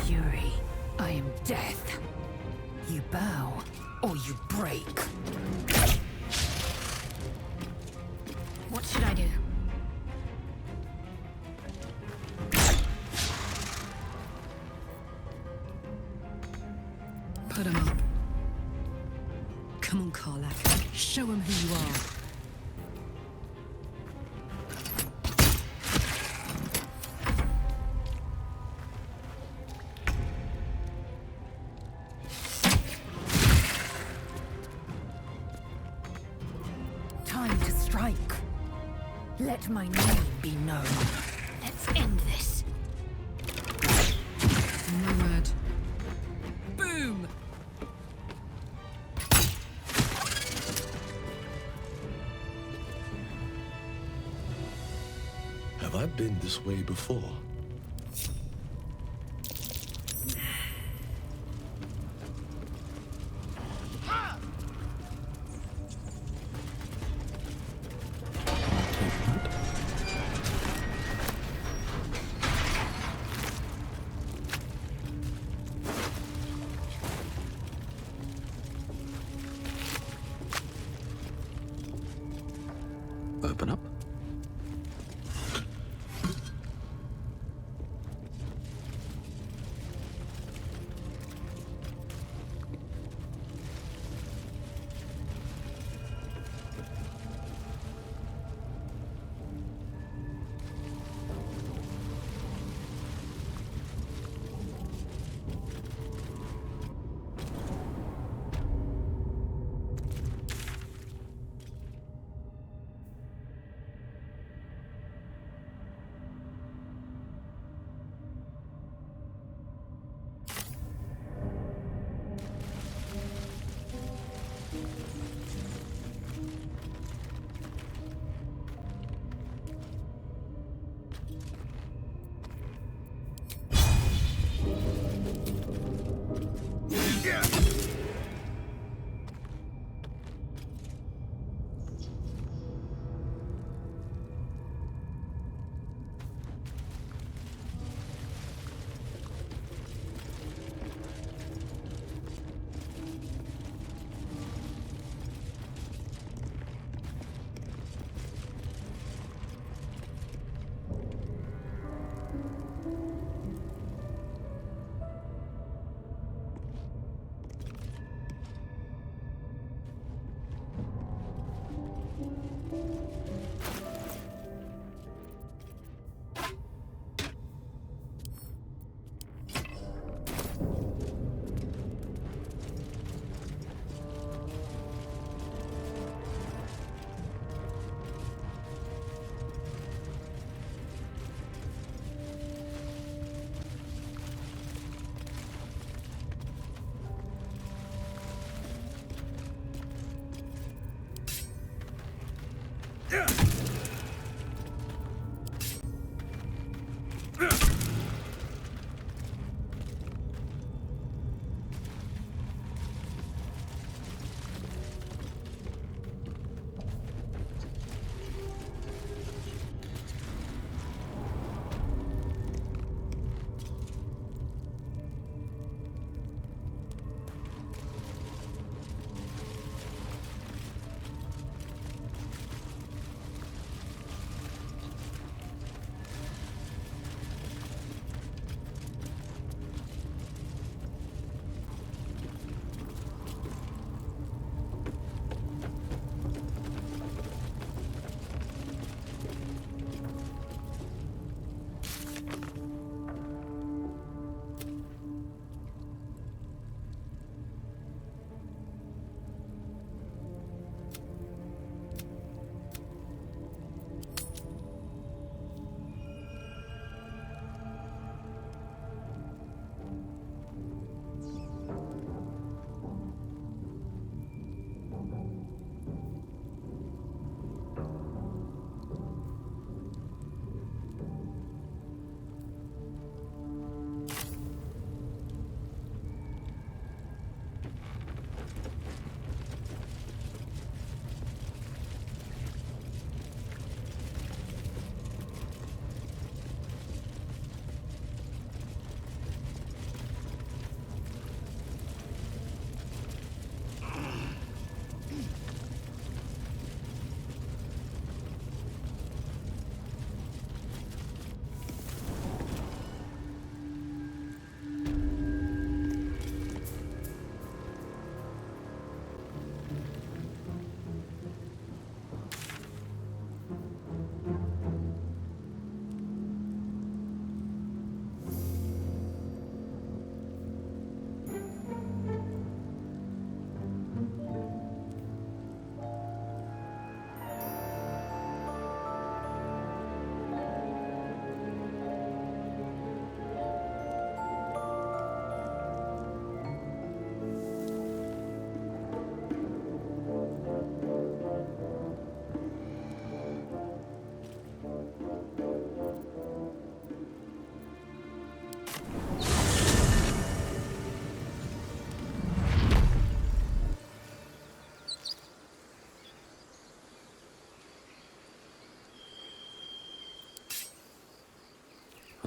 fury. I am death. You bow, or you break. What should I do? Put him up. Come on, Karlach. Show him who you are. Time to strike. Let my name be known. Let's end this. My word. Boom! Have I been this way before? Open up.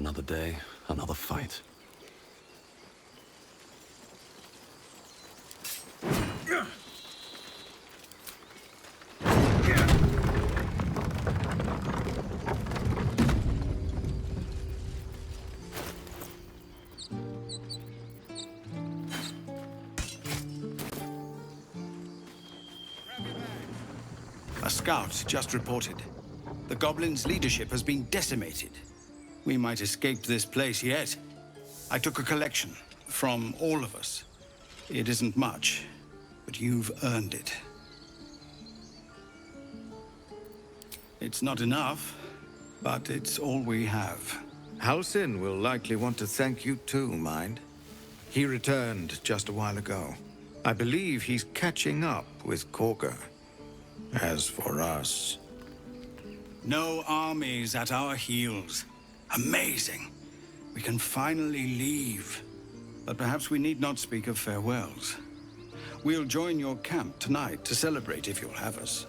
Another day, another fight. A scout just reported. The Goblins' leadership has been decimated. We might escape this place yet. I took a collection from all of us. It isn't much, but you've earned it. It's not enough, but it's all we have. Halsin will likely want to thank you too, Mind. He returned just a while ago. I believe he's catching up with Korga. As for us... No armies at our heels. Amazing. We can finally leave. But perhaps we need not speak of farewells. We'll join your camp tonight to celebrate if you'll have us.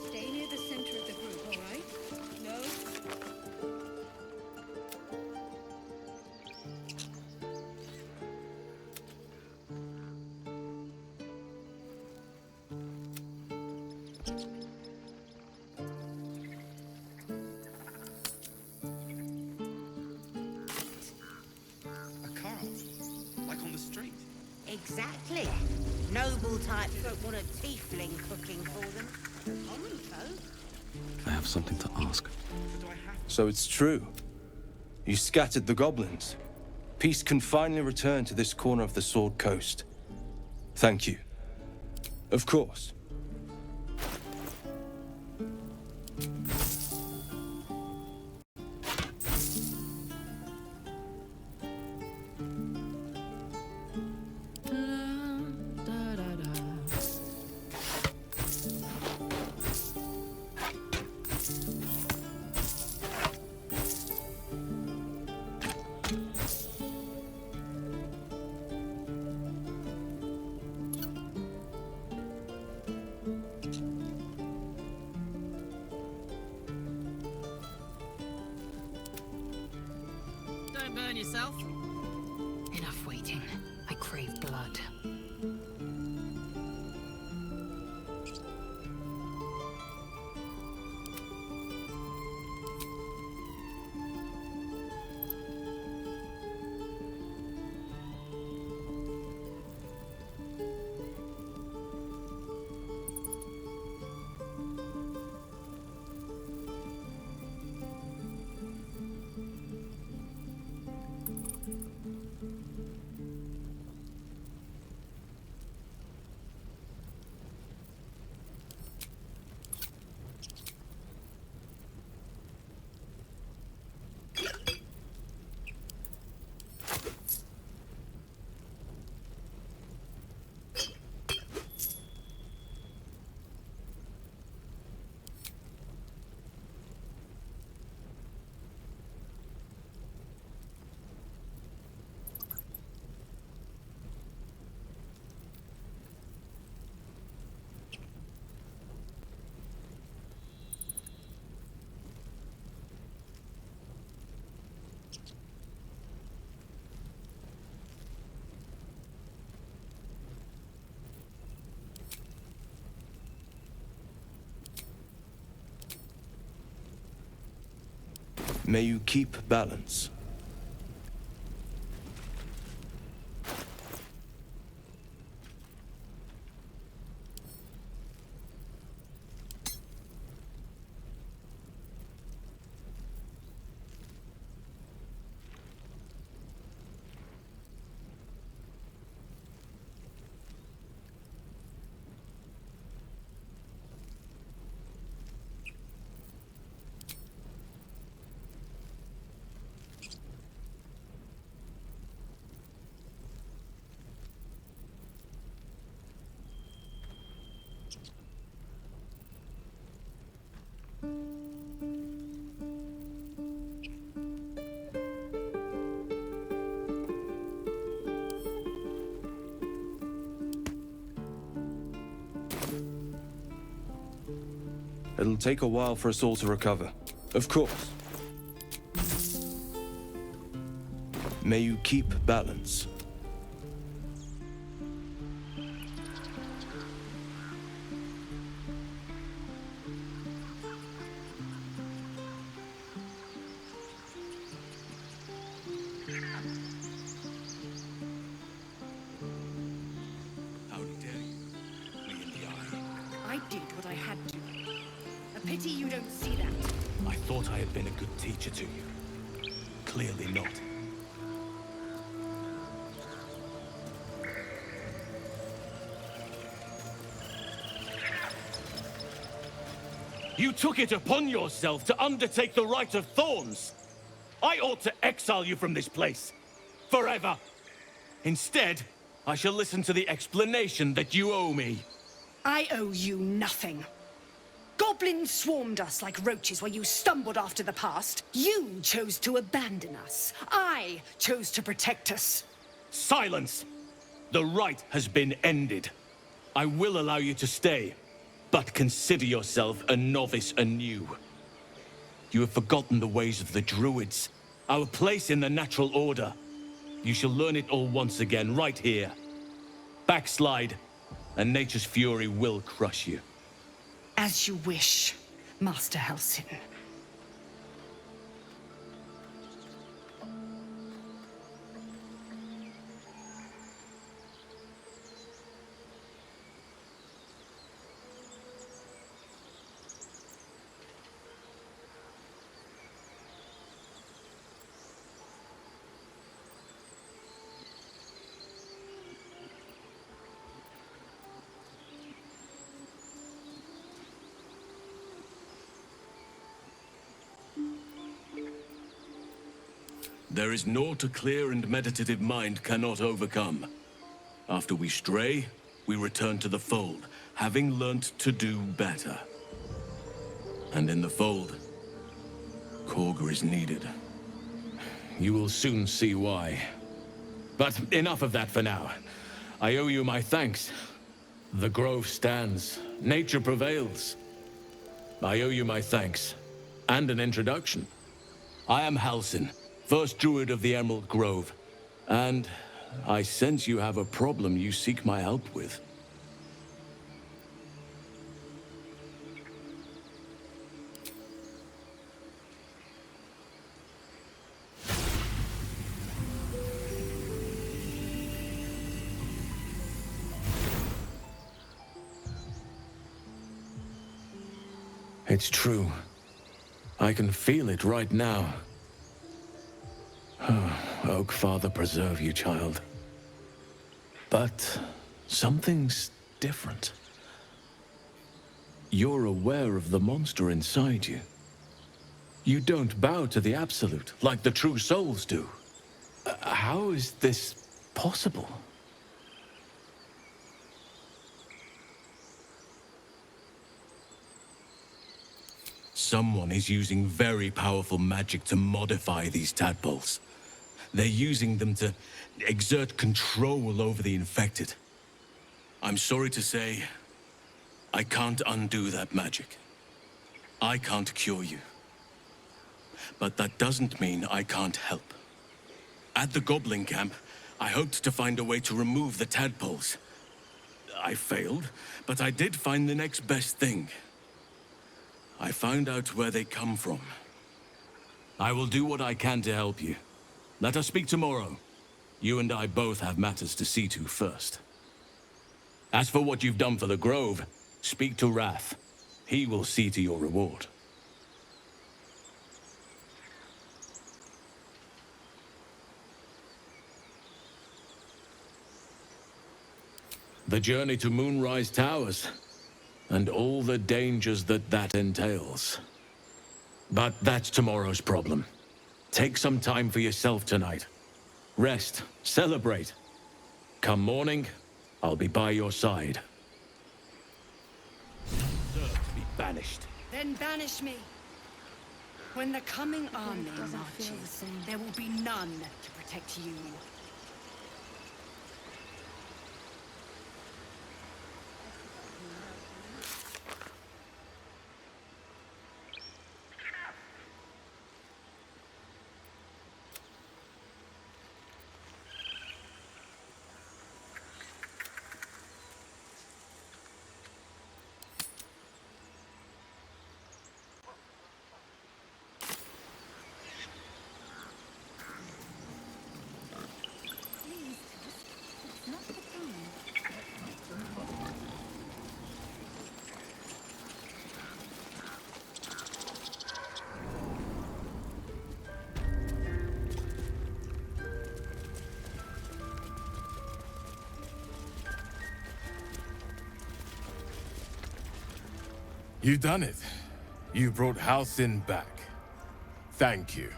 Stay near the center of the group, all right? No? A car, like on the street. Exactly. Noble types don't want a tiefling cooking for them. Common folk. I have something to ask. But do I have So it's true. You scattered the goblins. Peace can finally return to this corner of the Sword Coast. Thank you. Of course. Don't burn yourself. Enough waiting. I crave blood. May you keep balance. It'll take a while for us all to recover. Of course. May you keep balance. How dare you? Me in the eye. I did what I had to. A pity you don't see that. I thought I had been a good teacher to you. Clearly not. You took it upon yourself to undertake the Rite of Thorns. I ought to exile you from this place. Forever. Instead, I shall listen to the explanation that you owe me. I owe you nothing. Goblins swarmed us like roaches while you stumbled after the past. You chose to abandon us. I chose to protect us. Silence! The rite has been ended. I will allow you to stay, but consider yourself a novice anew. You have forgotten the ways of the Druids, our place in the natural order. You shall learn it all once again, right here. Backslide, and nature's fury will crush you. As you wish, Master Halsin. There is naught a clear and meditative mind cannot overcome. After we stray, we return to the fold, having learnt to do better. And in the fold, Kagha is needed. You will soon see why. But enough of that for now. I owe you my thanks. The grove stands. Nature prevails. I owe you my thanks. And an introduction. I am Halsin, first druid of the Emerald Grove. And I sense you have a problem you seek my help with. It's true. I can feel it right now. Oak Father preserve you, child. But something's different. You're aware of the monster inside you. You don't bow to the Absolute like the true souls do. How is this possible? Someone is using very powerful magic to modify these tadpoles. They're using them to exert control over the infected. I'm sorry to say, I can't undo that magic. I can't cure you. But that doesn't mean I can't help. At the Goblin camp, I hoped to find a way to remove the tadpoles. I failed, but I did find the next best thing. I found out where they come from. I will do what I can to help you. Let us speak tomorrow. You and I both have matters to see to first. As for what you've done for the Grove, speak to Wrath. He will see to your reward. The journey to Moonrise Towers, and all the dangers that entails. But that's tomorrow's problem. Take some time for yourself tonight. Rest, celebrate. Come morning, I'll be by your side. Deserve to be banished. Then banish me. When the coming army marches, there will be none to protect you. You done it. You brought Halcyon back. Thank you.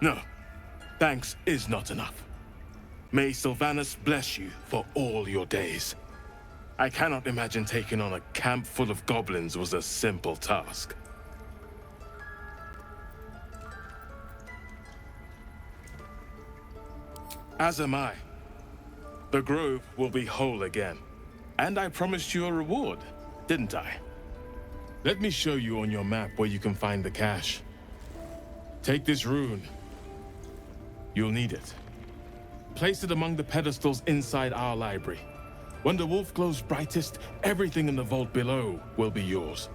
No, thanks is not enough. May Sylvanas bless you for all your days. I cannot imagine taking on a camp full of goblins was a simple task. As am I. The grove will be whole again. And I promised you a reward, didn't I? Let me show you on your map where you can find the cache. Take this rune. You'll need it. Place it among the pedestals inside our library. When the wolf glows brightest, everything in the vault below will be yours.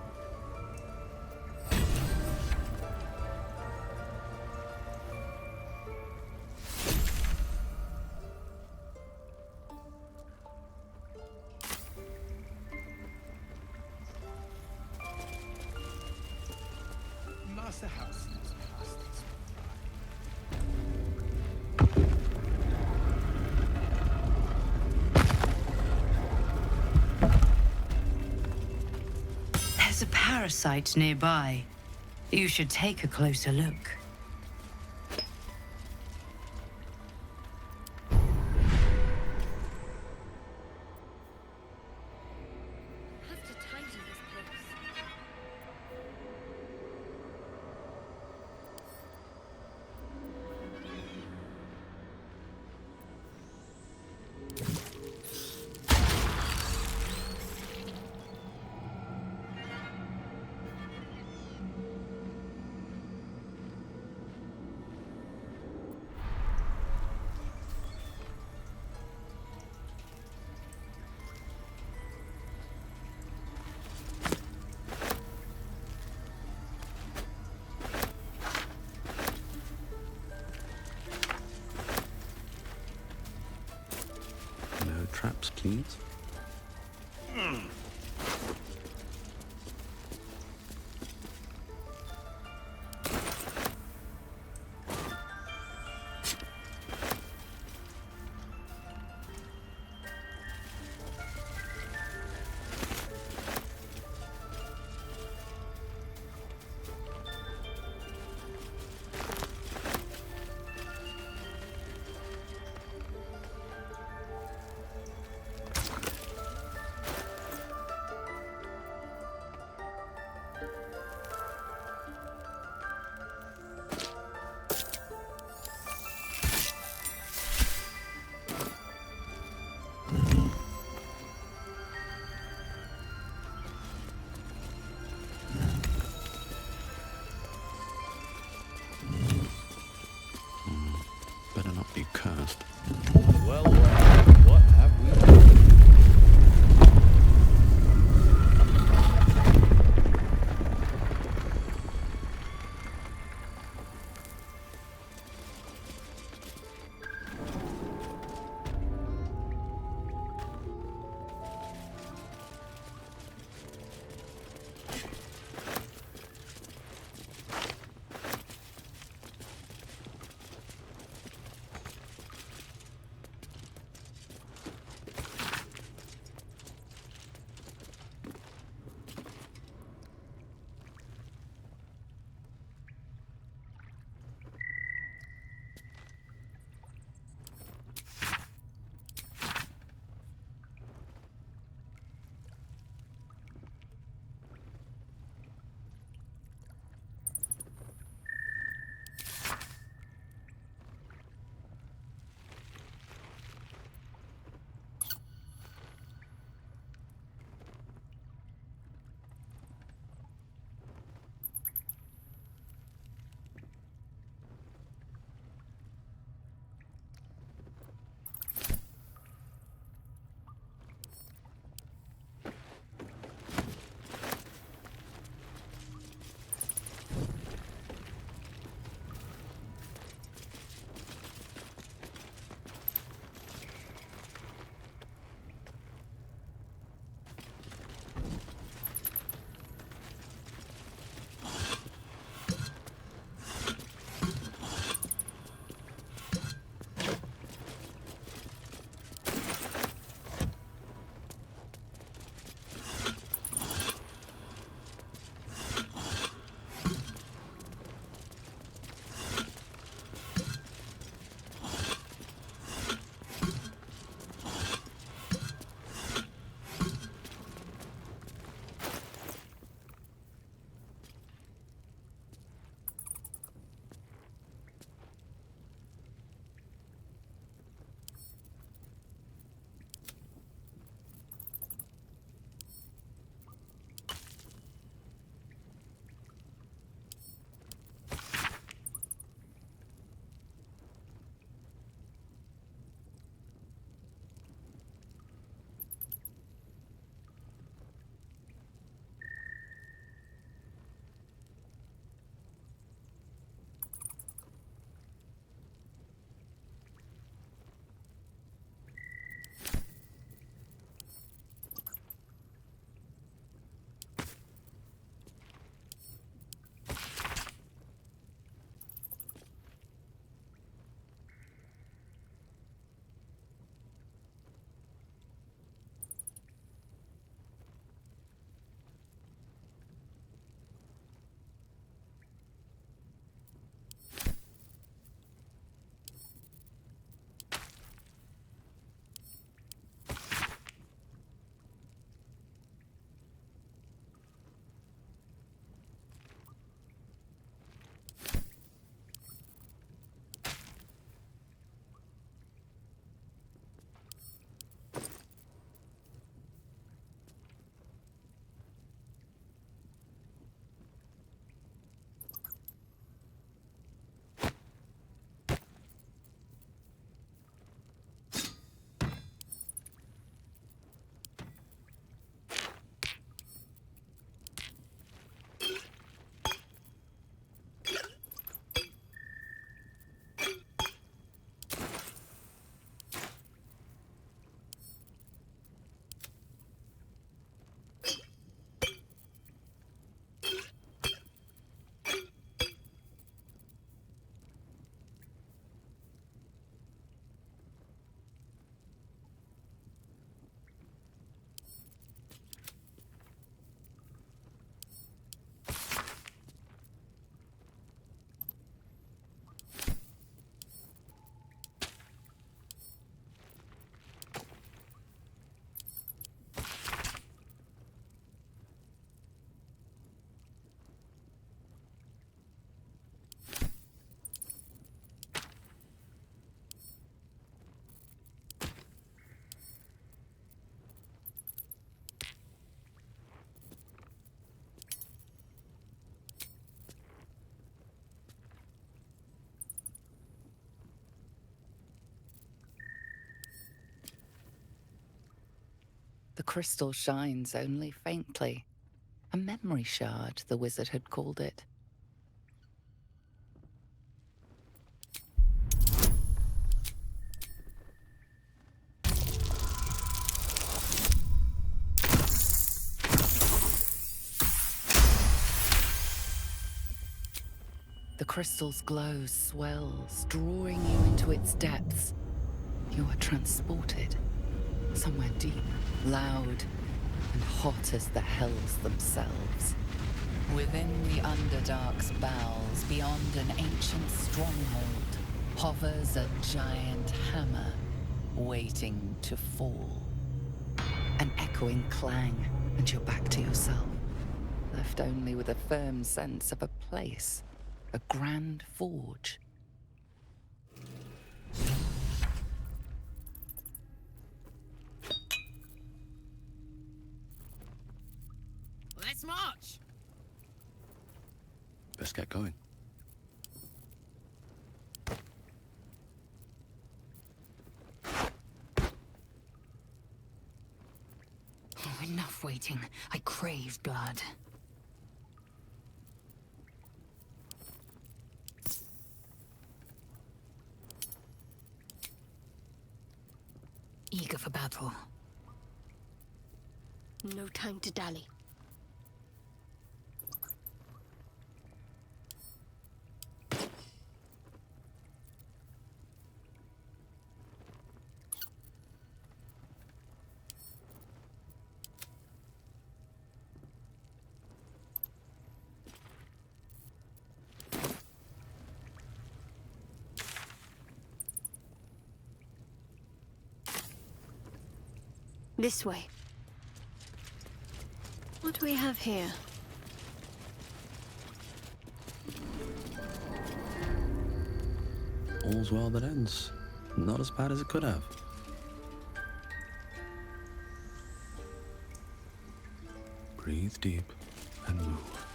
Master House knows past this. There's a parasite nearby. You should take a closer look. No traps, please. crystal shines only faintly. A memory shard, the wizard had called it. The crystal's glow swells, drawing you into its depths. You are transported somewhere deep, loud, and hot as the hells themselves. Within the Underdark's bowels, beyond an ancient stronghold, hovers a giant hammer, waiting to fall. An echoing clang, and you're back to yourself, left only with a firm sense of a place. A grand forge. Let's march! Best get going. Oh, enough waiting. I crave blood. Eager for battle. No time to dally. This way. What do we have here? All's well that ends. Not as bad as it could have. Breathe deep and move.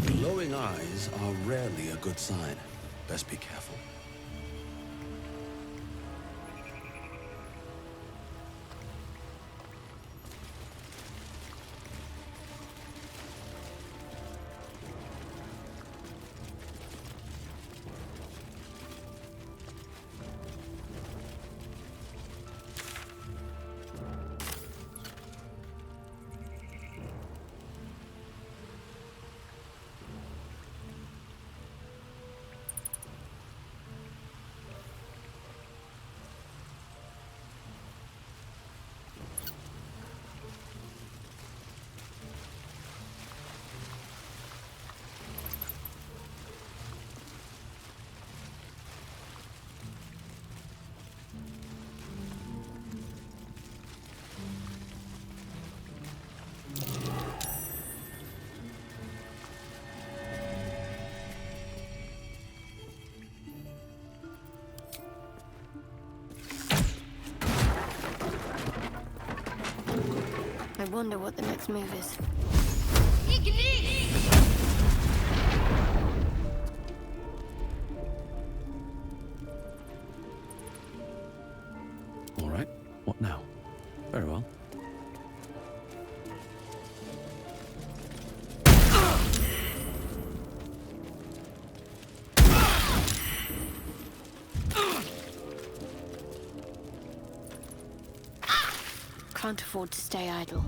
Glowing eyes are rarely a good sign. Best be careful. I wonder what the next move is. All right, what now? Very well. can't afford to stay idle.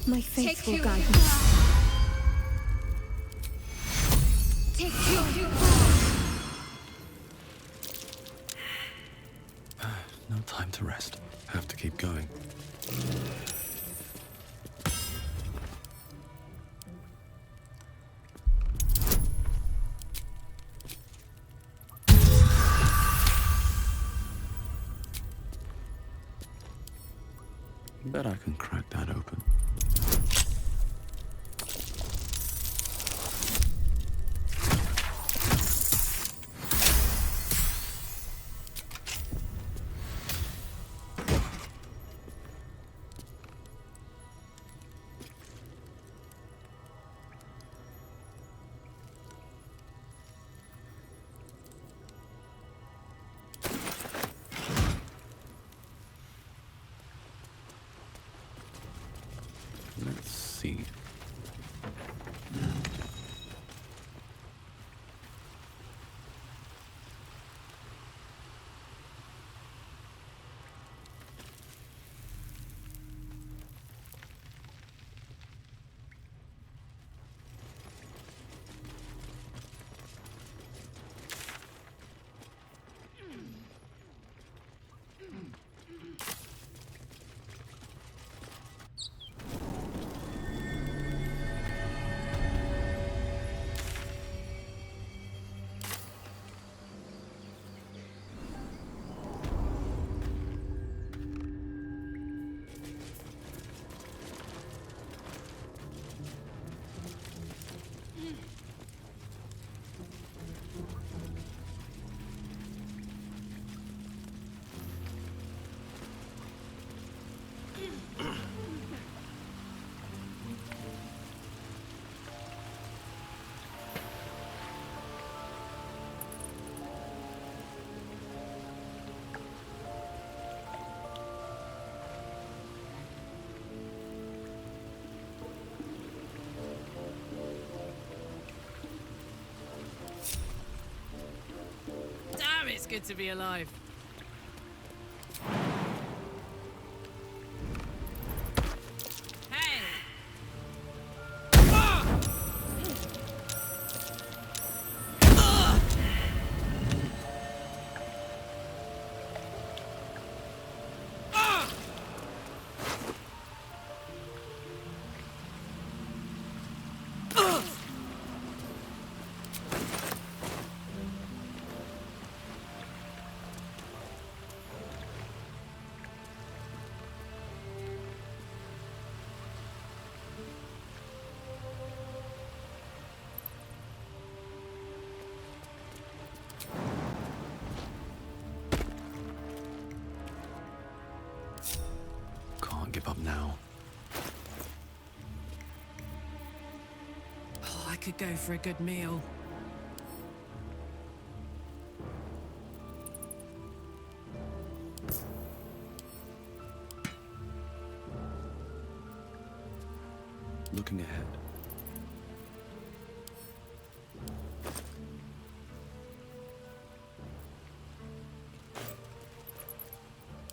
My faith will guide me. No time to rest. Have to keep going. Bet I can crack that open. Let's see. Damn, it's good to be alive. Hey! Can't give up now. Oh, I could go for a good meal. Looking ahead.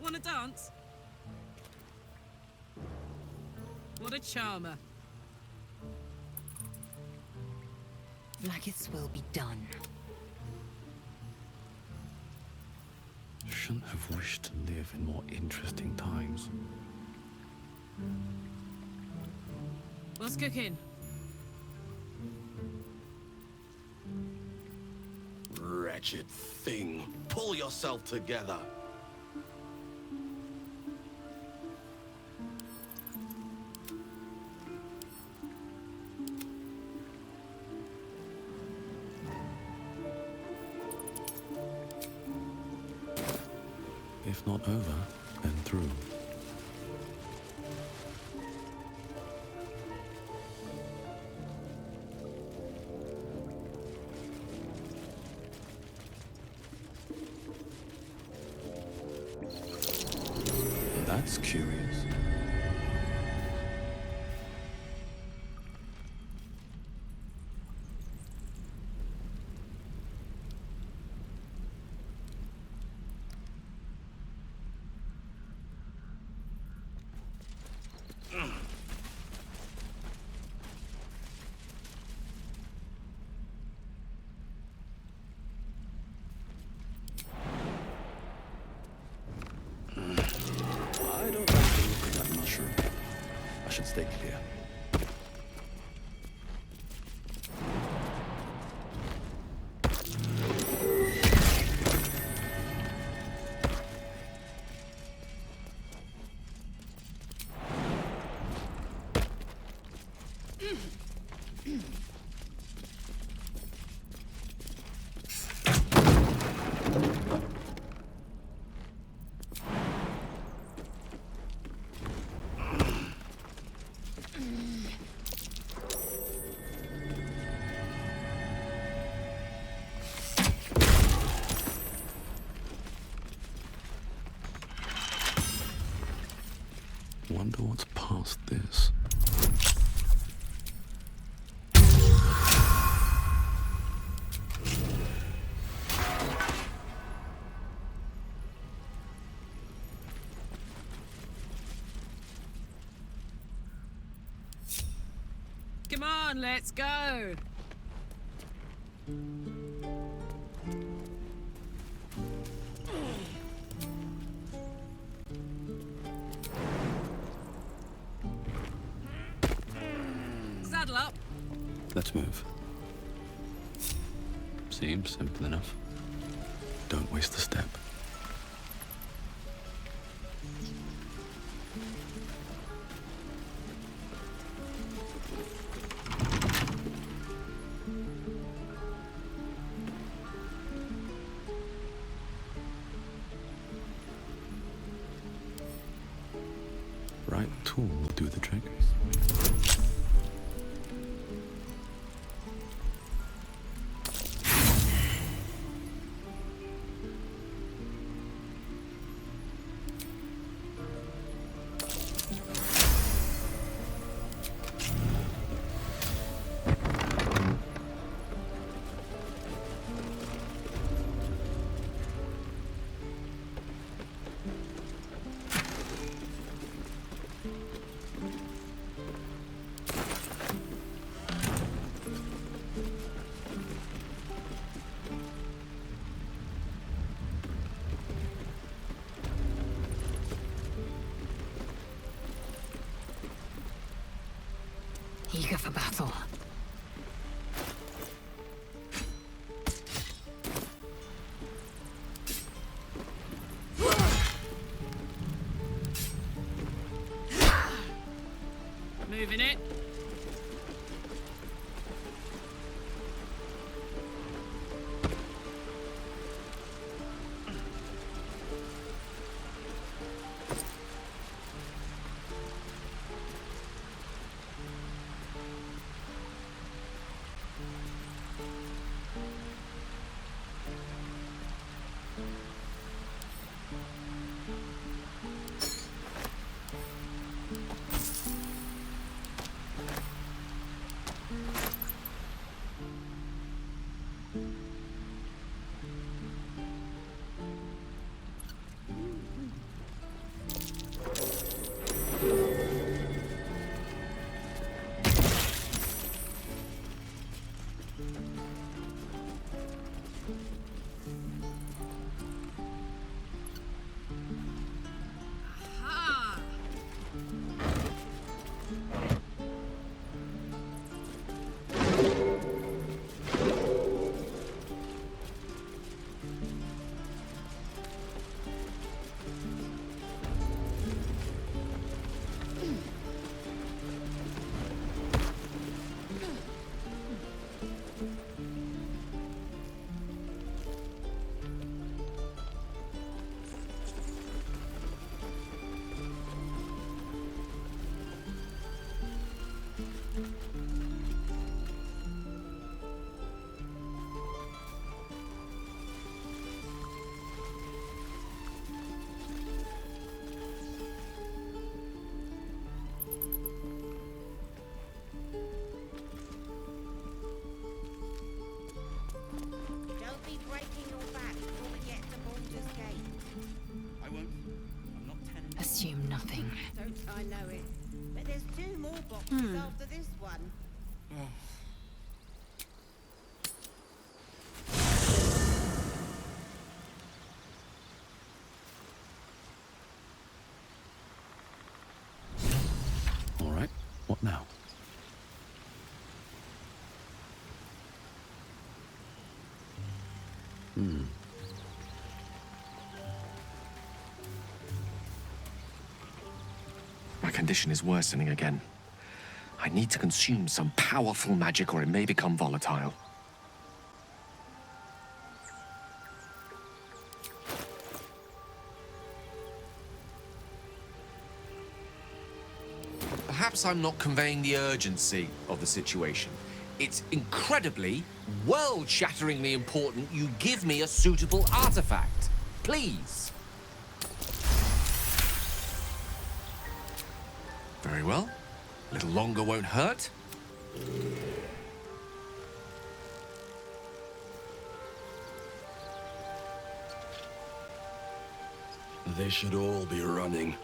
Wanna dance? What a charmer. Like its will be done. Shouldn't have wished to live in more interesting times. What's cooking? Wretched thing. Pull yourself together. If not over, then through. That's curious. Stay clear. Wonder what's past this. Come on, let's go. Saddle up. Let's move. Seems simple enough. Don't waste a step. Right tool will do the trick. Eager for battle. Moving it. Don't be breaking your back before we get to Baldur's Gate. I won't. I'm not telling you. Assume nothing. Don't I know it? But there's 2 more boxes after this one. All right. What now? My condition is worsening again. I need to consume some powerful magic or it may become volatile. Perhaps I'm not conveying the urgency of the situation. It's incredibly, world-shatteringly important you give me a suitable artifact. Please. Very well. A little longer won't hurt. They should all be running.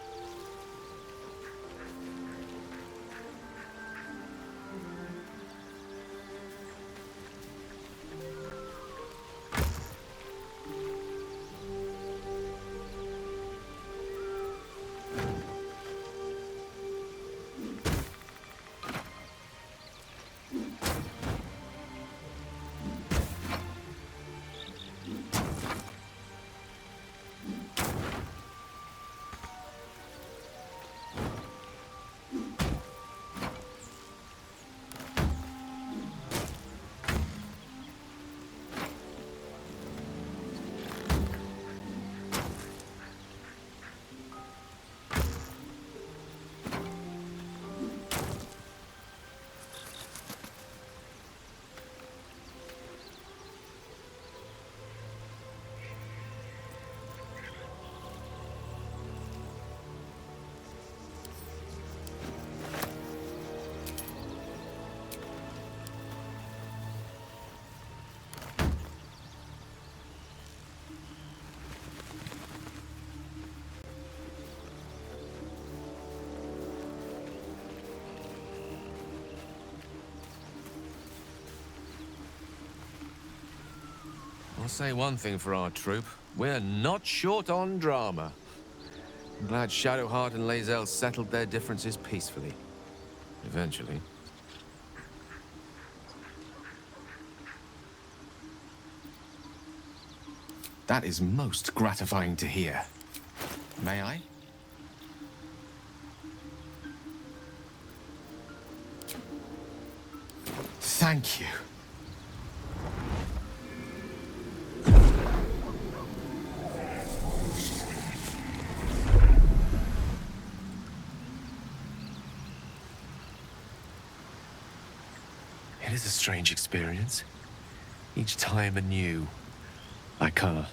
I'll say one thing for our troop. We're not short on drama. I'm glad Shadowheart and Lae'zel settled their differences peacefully. Eventually. That is most gratifying to hear. May I? Thank you. It is a strange experience. Each time anew. Like a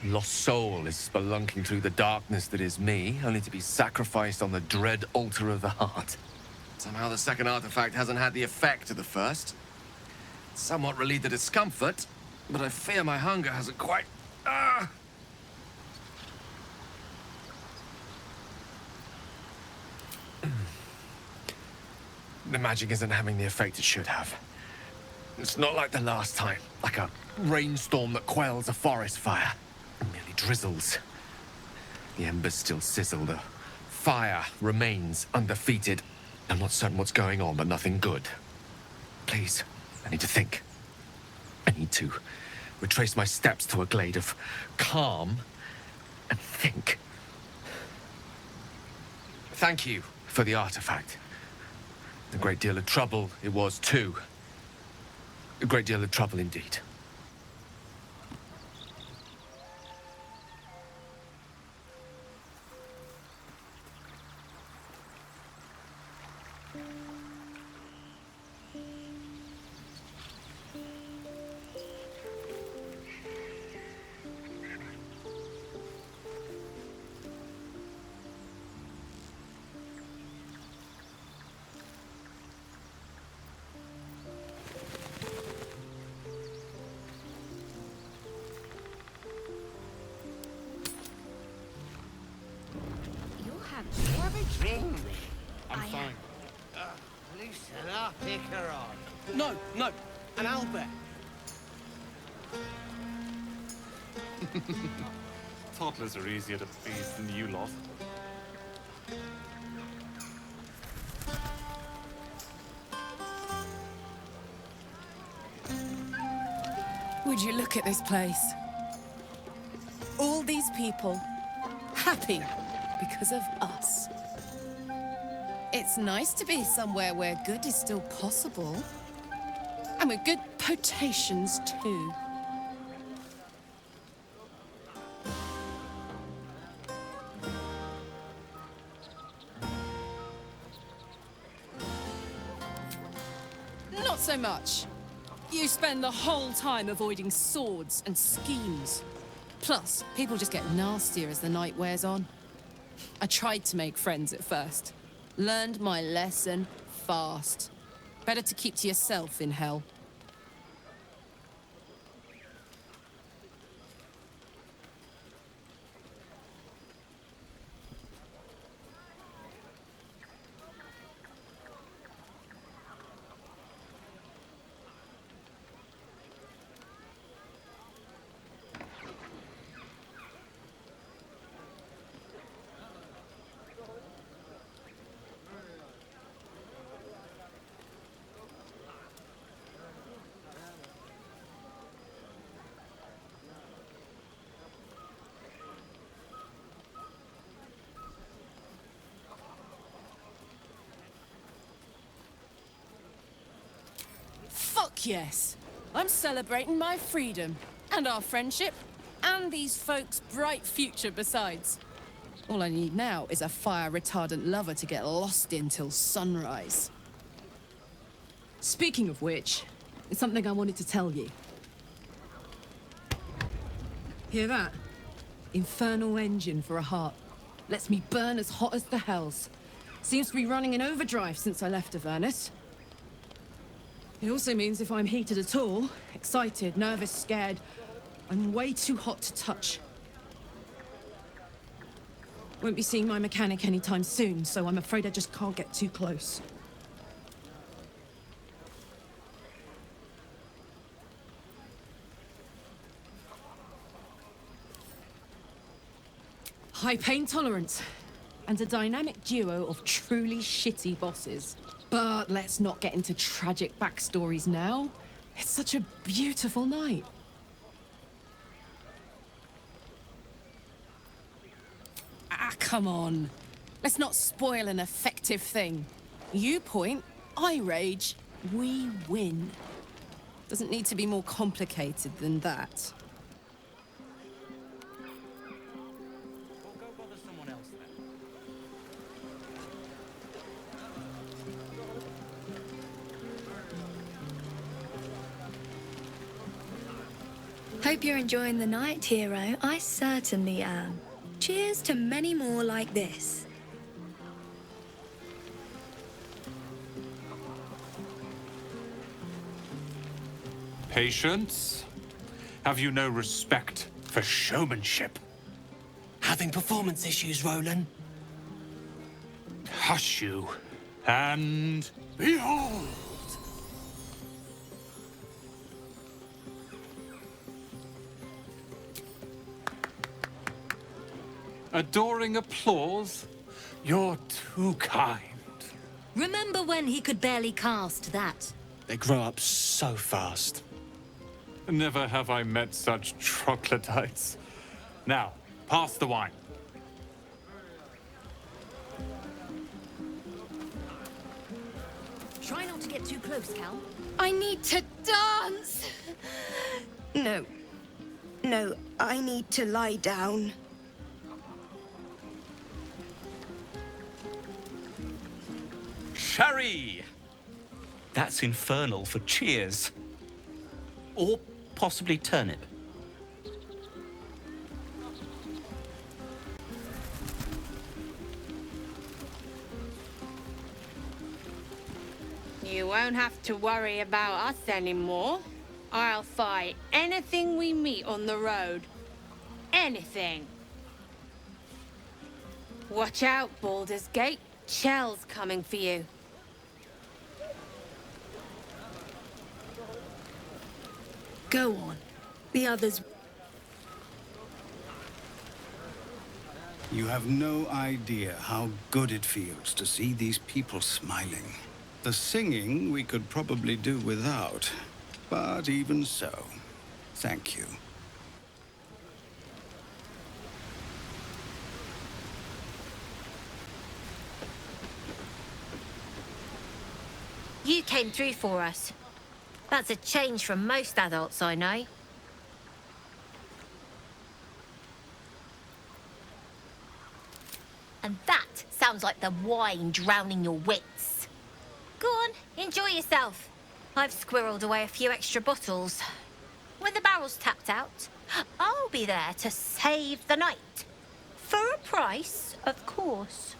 lost soul is spelunking through the darkness that is me, only to be sacrificed on the dread altar of the heart. Somehow the second artifact hasn't had the effect of the first. It's somewhat relieved the discomfort, but I fear my hunger hasn't quite... The magic isn't having the effect it should have. It's not like the last time, like a rainstorm that quells a forest fire. It merely drizzles. The embers still sizzle, the fire remains undefeated. I'm not certain what's going on, but nothing good. Please, I need to think. I need to retrace my steps to a glade of calm and think. Thank you for the artifact. A great deal of trouble it was, too. A great deal of trouble indeed. Have a drink. I'm fine. Loosen up, Icaron. No, no. And Albert. Toddlers are easier to please than you lot. Would you look at this place? All these people, happy because of us. It's nice to be somewhere where good is still possible. And with good potations, too. Not so much. You spend the whole time avoiding swords and schemes. Plus, people just get nastier as the night wears on. I tried to make friends at first. Learned my lesson fast. Better to keep to yourself in hell. Fuck yes! I'm celebrating my freedom, and our friendship, and these folks' bright future besides. All I need now is a fire-retardant lover to get lost in till sunrise. Speaking of which, it's something I wanted to tell you. Hear that? Infernal engine for a heart. Lets me burn as hot as the hells. Seems to be running in overdrive since I left Avernus. It also means if I'm heated at all, excited, nervous, scared, I'm way too hot to touch. Won't be seeing my mechanic anytime soon, so I'm afraid I just can't get too close. High pain tolerance, and a dynamic duo of truly shitty bosses. But let's not get into tragic backstories now. It's such a beautiful night. Ah, come on. Let's not spoil an effective thing. You point, I rage, we win. Doesn't need to be more complicated than that. Hope you're enjoying the night, hero. I certainly am. Cheers to many more like this. Patience? Have you no respect for showmanship? Having performance issues, Roland? Hush you, and behold! Adoring applause? You're too kind. Remember when he could barely cast that? They grow up so fast. Never have I met such troglodytes. Now, pass the wine. Try not to get too close, Cal. I need to dance! No. No, I need to lie down. Sherry! That's infernal for cheers. Or possibly turnip. You won't have to worry about us anymore. I'll fight anything we meet on the road. Anything. Watch out, Baldur's Gate. Chell's coming for you. Go on. The others... You have no idea how good it feels to see these people smiling. The singing we could probably do without, but even so, Thank you. You came through for us. That's a change from most adults I know. And that sounds like the wine drowning your wits. Go on, enjoy yourself. I've squirreled away a few extra bottles. When the barrel's tapped out, I'll be there to save the night. For a price, of course.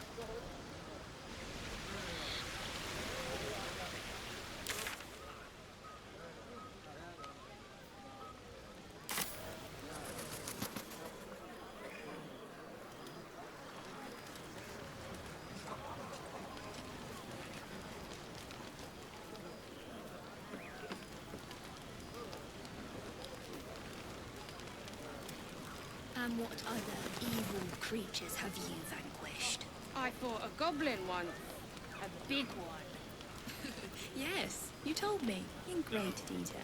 And what other evil creatures have you vanquished? I fought a goblin once. A big one. Yes, you told me in great detail.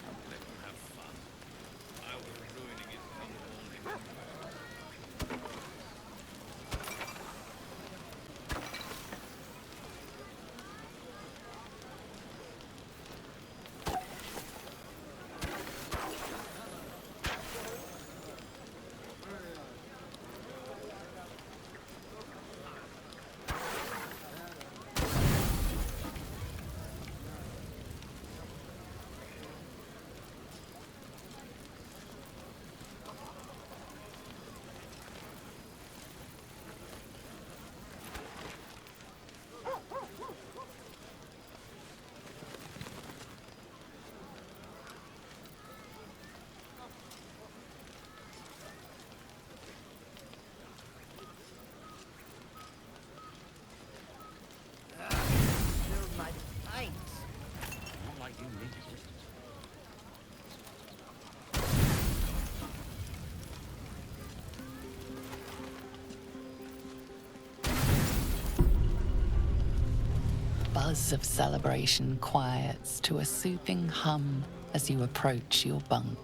Buzz of celebration quiets to a soothing hum as you approach your bunk.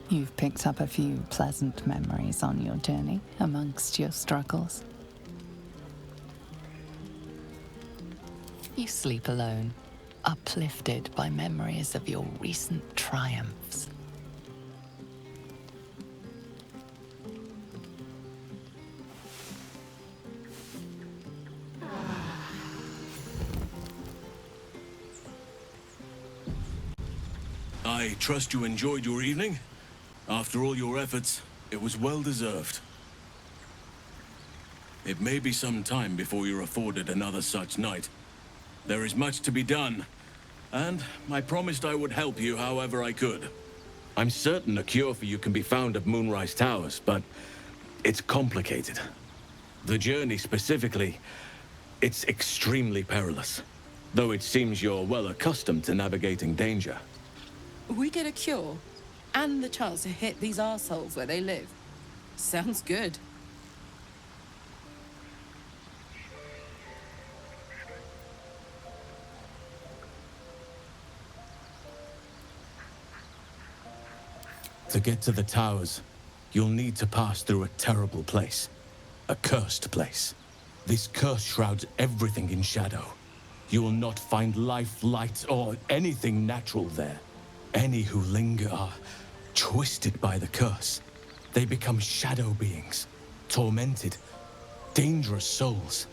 You've picked up a few pleasant memories on your journey amongst your struggles. You sleep alone, uplifted by memories of your recent triumphs. I trust you enjoyed your evening. After all your efforts, it was well deserved. It may be some time before you're afforded another such night. There is much to be done, and I promised I would help you however I could. I'm certain a cure for you can be found at Moonrise Towers, but it's complicated. The journey specifically, it's extremely perilous, though it seems you're well accustomed to navigating danger. We get a cure and the chance to hit these arseholes where they live. Sounds good. To get to the towers, you'll need to pass through a terrible place. A cursed place. This curse shrouds everything in shadow. You will not find life, light, or anything natural there. Any who linger are twisted by the curse. They become shadow beings, tormented, dangerous souls.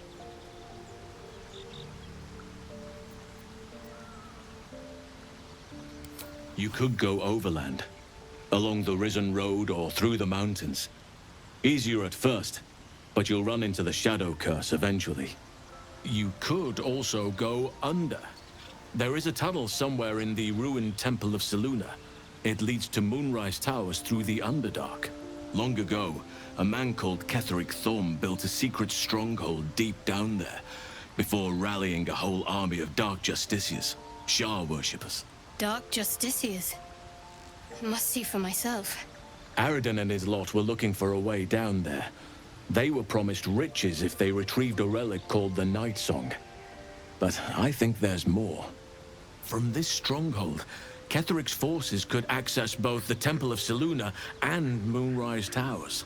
You could go overland, along the Risen Road or through the mountains. Easier at first, but you'll run into the shadow curse eventually. You could also go under. There is a tunnel somewhere in the ruined Temple of Selûne. It leads to Moonrise Towers through the Underdark. Long ago, a man called Ketheric Thorm built a secret stronghold deep down there, before rallying a whole army of Dark Justiciars, Shah worshippers. Dark Justiciars. Must see for myself. Aradin and his lot were looking for a way down there. They were promised riches if they retrieved a relic called the Night Song. But I think there's more. From this stronghold, Ketheric's forces could access both the Temple of Selûne and Moonrise Towers.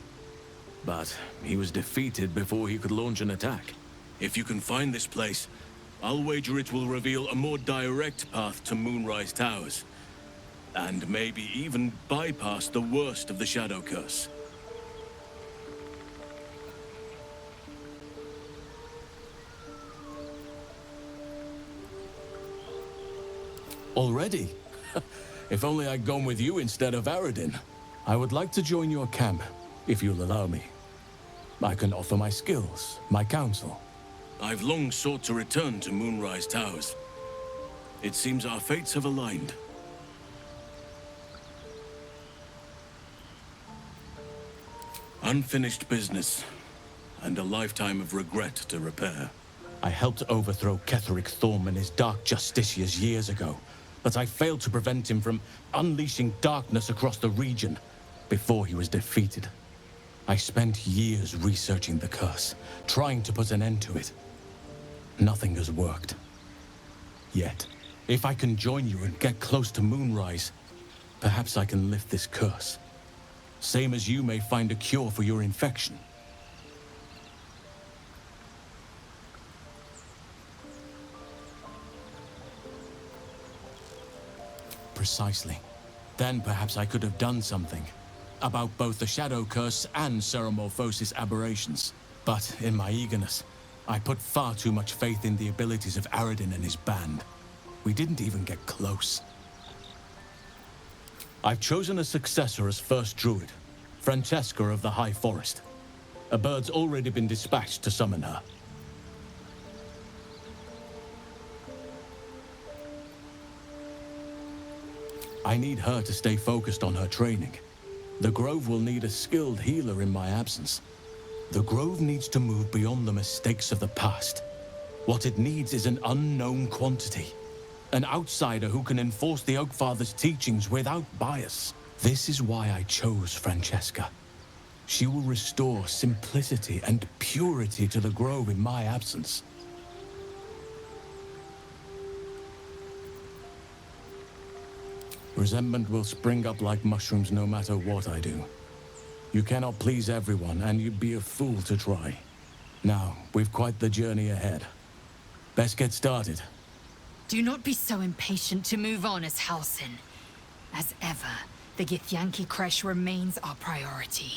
But he was defeated before he could launch an attack. If you can find this place, I'll wager it will reveal a more direct path to Moonrise Towers. And maybe even bypass the worst of the Shadow Curse. Already? If only I'd gone with you instead of Aradin. I would like to join your camp, if you'll allow me. I can offer my skills, my counsel. I've long sought to return to Moonrise Towers. It seems our fates have aligned. Unfinished business, and a lifetime of regret to repair. I helped overthrow Ketheric Thorm and his Dark Justiciars years ago, but I failed to prevent him from unleashing darkness across the region before he was defeated. I spent years researching the curse, trying to put an end to it. Nothing has worked. Yet, if I can join you and get close to Moonrise, perhaps I can lift this curse. Same as you may find a cure for your infection. Precisely. Then perhaps I could have done something about both the Shadow Curse and Ceremorphosis aberrations. But in my eagerness, I put far too much faith in the abilities of Aradin and his band. We didn't even get close. I've chosen a successor as first druid, Francesca of the High Forest. A bird's already been dispatched to summon her. I need her to stay focused on her training. The Grove will need a skilled healer in my absence. The Grove needs to move beyond the mistakes of the past. What it needs is an unknown quantity. An outsider who can enforce the Oakfather's teachings without bias. This is why I chose Francesca. She will restore simplicity and purity to the Grove in my absence. Resentment will spring up like mushrooms no matter what I do. You cannot please everyone, and you'd be a fool to try. Now, we've quite the journey ahead. Best get started. Do not be so impatient to move on as Halsin. As ever, the Githyanki Kresh remains our priority.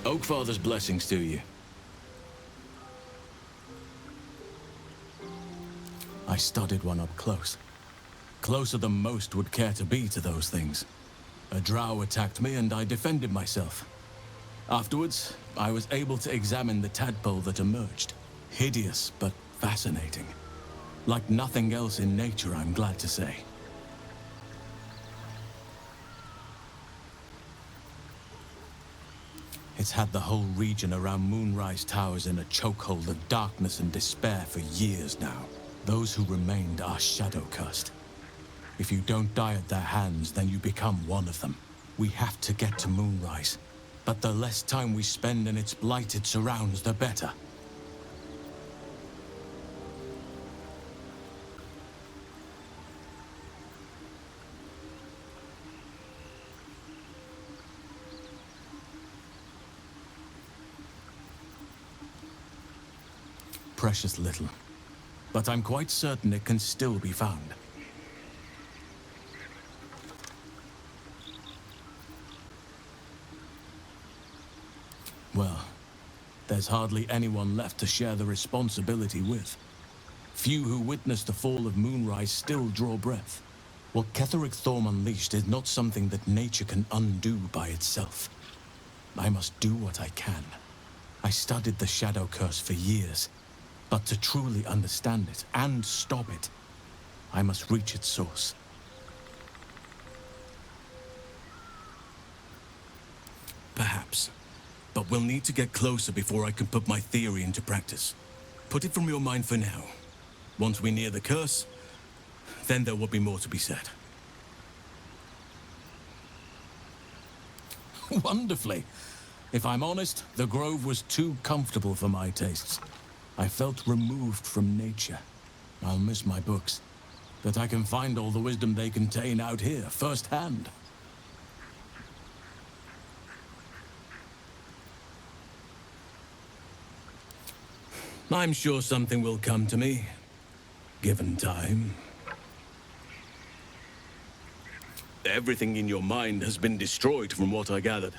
Oakfather's blessings to you. I studied one up close. Closer than most would care to be to those things. A drow attacked me and I defended myself. Afterwards, I was able to examine the tadpole that emerged. Hideous, but fascinating. Like nothing else in nature, I'm glad to say. It's had the whole region around Moonrise Towers in a chokehold of darkness and despair for years now. Those who remained are shadow-cursed. If you don't die at their hands, then you become one of them. We have to get to Moonrise, but the less time we spend in its blighted surrounds, the better. Precious little, but I'm quite certain it can still be found. Well, there's hardly anyone left to share the responsibility with. Few who witnessed the fall of Moonrise still draw breath. What Ketheric Thorm unleashed is not something that nature can undo by itself. I must do what I can. I studied the Shadow Curse for years. But to truly understand it and stop it, I must reach its source. Perhaps. But we'll need to get closer before I can put my theory into practice. Put it from your mind for now. Once we near the curse, then there will be more to be said. Wonderfully. If I'm honest, the grove was too comfortable for my tastes. I felt removed from nature. I'll miss my books, but I can find all the wisdom they contain out here, firsthand. I'm sure something will come to me, given time. Everything in your mind has been destroyed from what I gathered.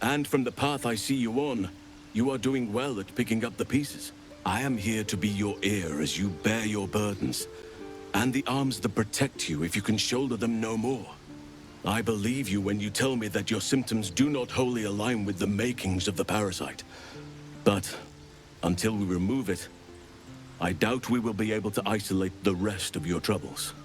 And from the path I see you on, you are doing well at picking up the pieces. I am here to be your ear as you bear your burdens, and the arms that protect you if you can shoulder them no more. I believe you when you tell me that your symptoms do not wholly align with the makings of the parasite. But until we remove it, I doubt we will be able to isolate the rest of your troubles.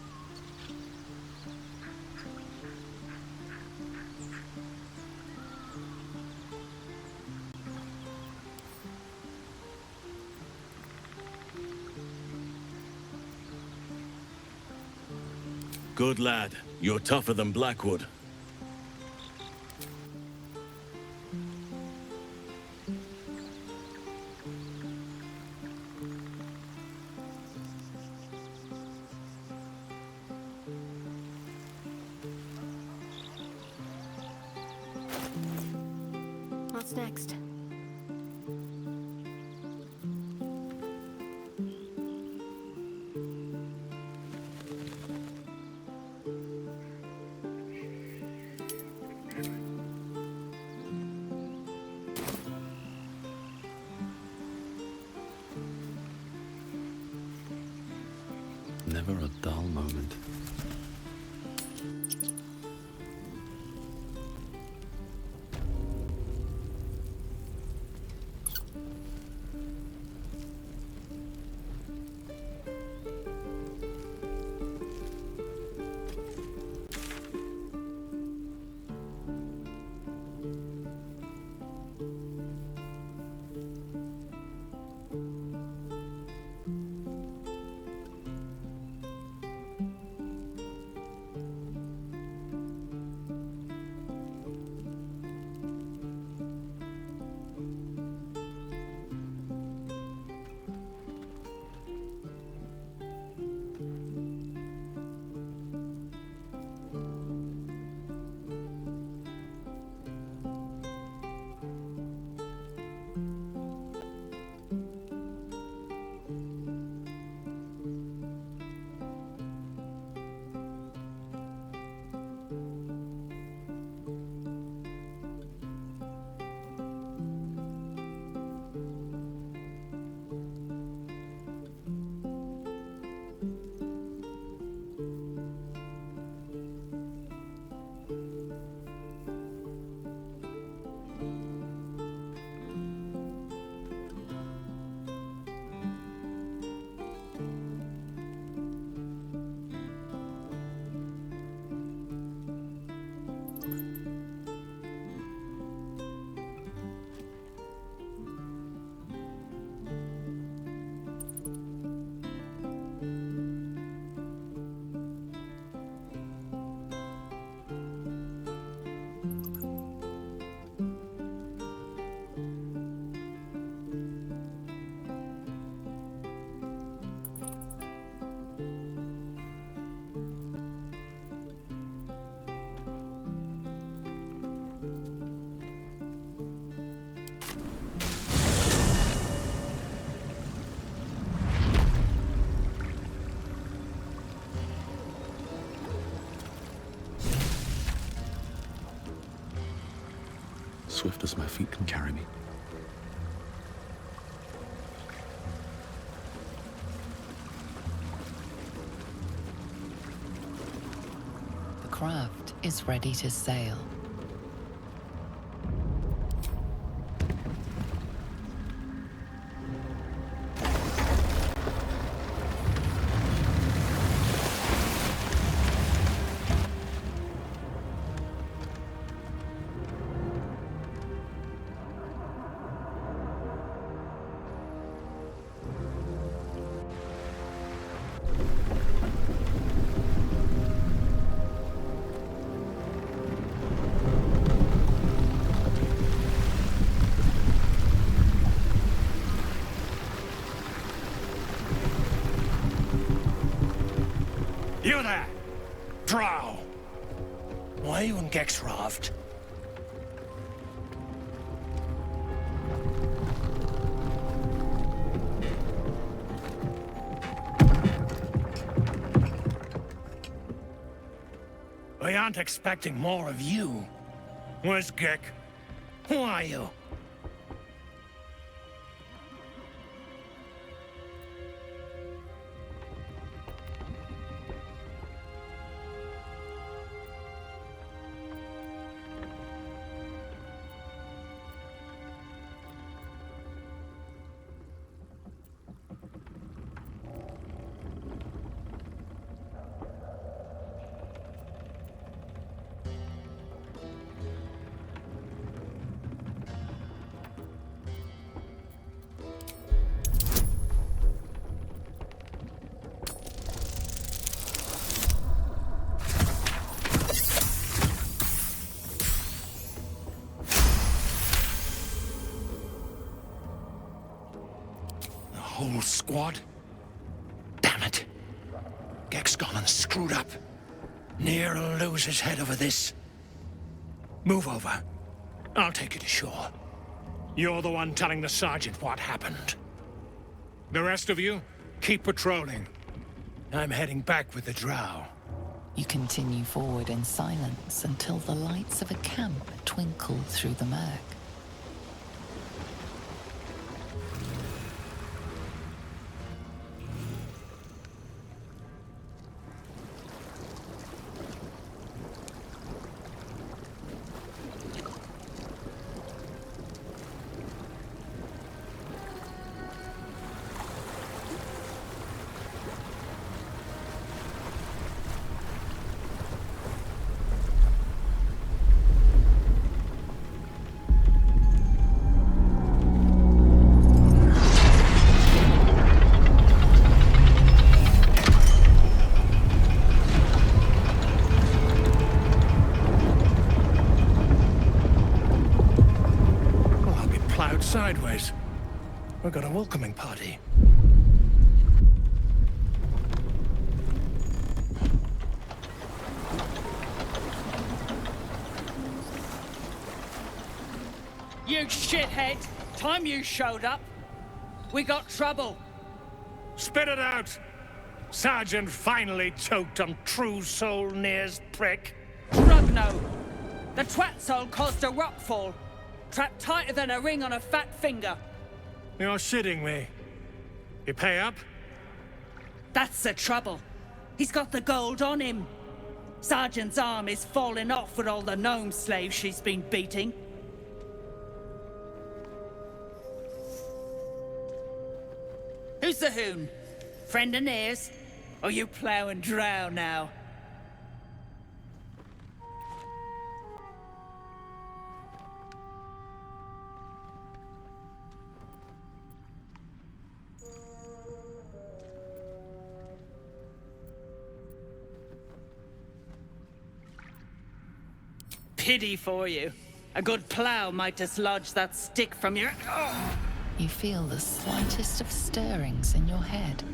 Good lad. You're tougher than Blackwood. What's next? Never a dull moment. swift as my feet can carry me. The craft is ready to sail. You there! Drow! Why are you on Gex raft? We aren't expecting more of you. Where's Gek? Who are you? Whole squad? Damn it. Gek's gone and screwed up. Near'll lose his head over this. Move over. I'll take you to shore. You're the one telling the sergeant what happened. The rest of you, keep patrolling. I'm heading back with the drow. You continue forward in silence until the lights of a camp twinkle through the murk. Sideways. We've got a welcoming party. You shithead! Time you showed up, we got trouble. Spit it out! Sergeant finally choked on True Soul Near's prick. Rugno! The twat soul caused a rockfall. Trapped tighter than a ring on a fat finger. You're shitting me. You pay up? That's the trouble. He's got the gold on him. Sergeant's arm is falling off with all the gnome slaves she's been beating. Who's the hoon? Friend of Near's? Or you plough and drow now? Pity for you. A good plough might dislodge that stick from your... Oh. You feel the slightest of stirrings in your head.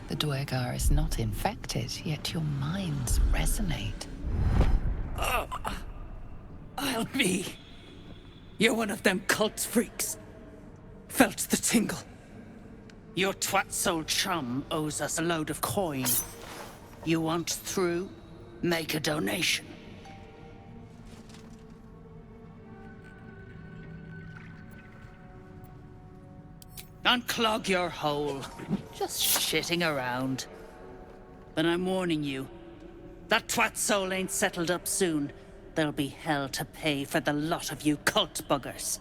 The Duergar is not infected, yet your minds resonate. Oh. I'll be... You're one of them cult freaks. Felt the tingle. Your twat-soul chum owes us a load of coin. You want through? Make a donation. Unclog your hole. Just shitting around. But I'm warning you, that twat soul ain't settled up soon. There'll be hell to pay for the lot of you cult buggers.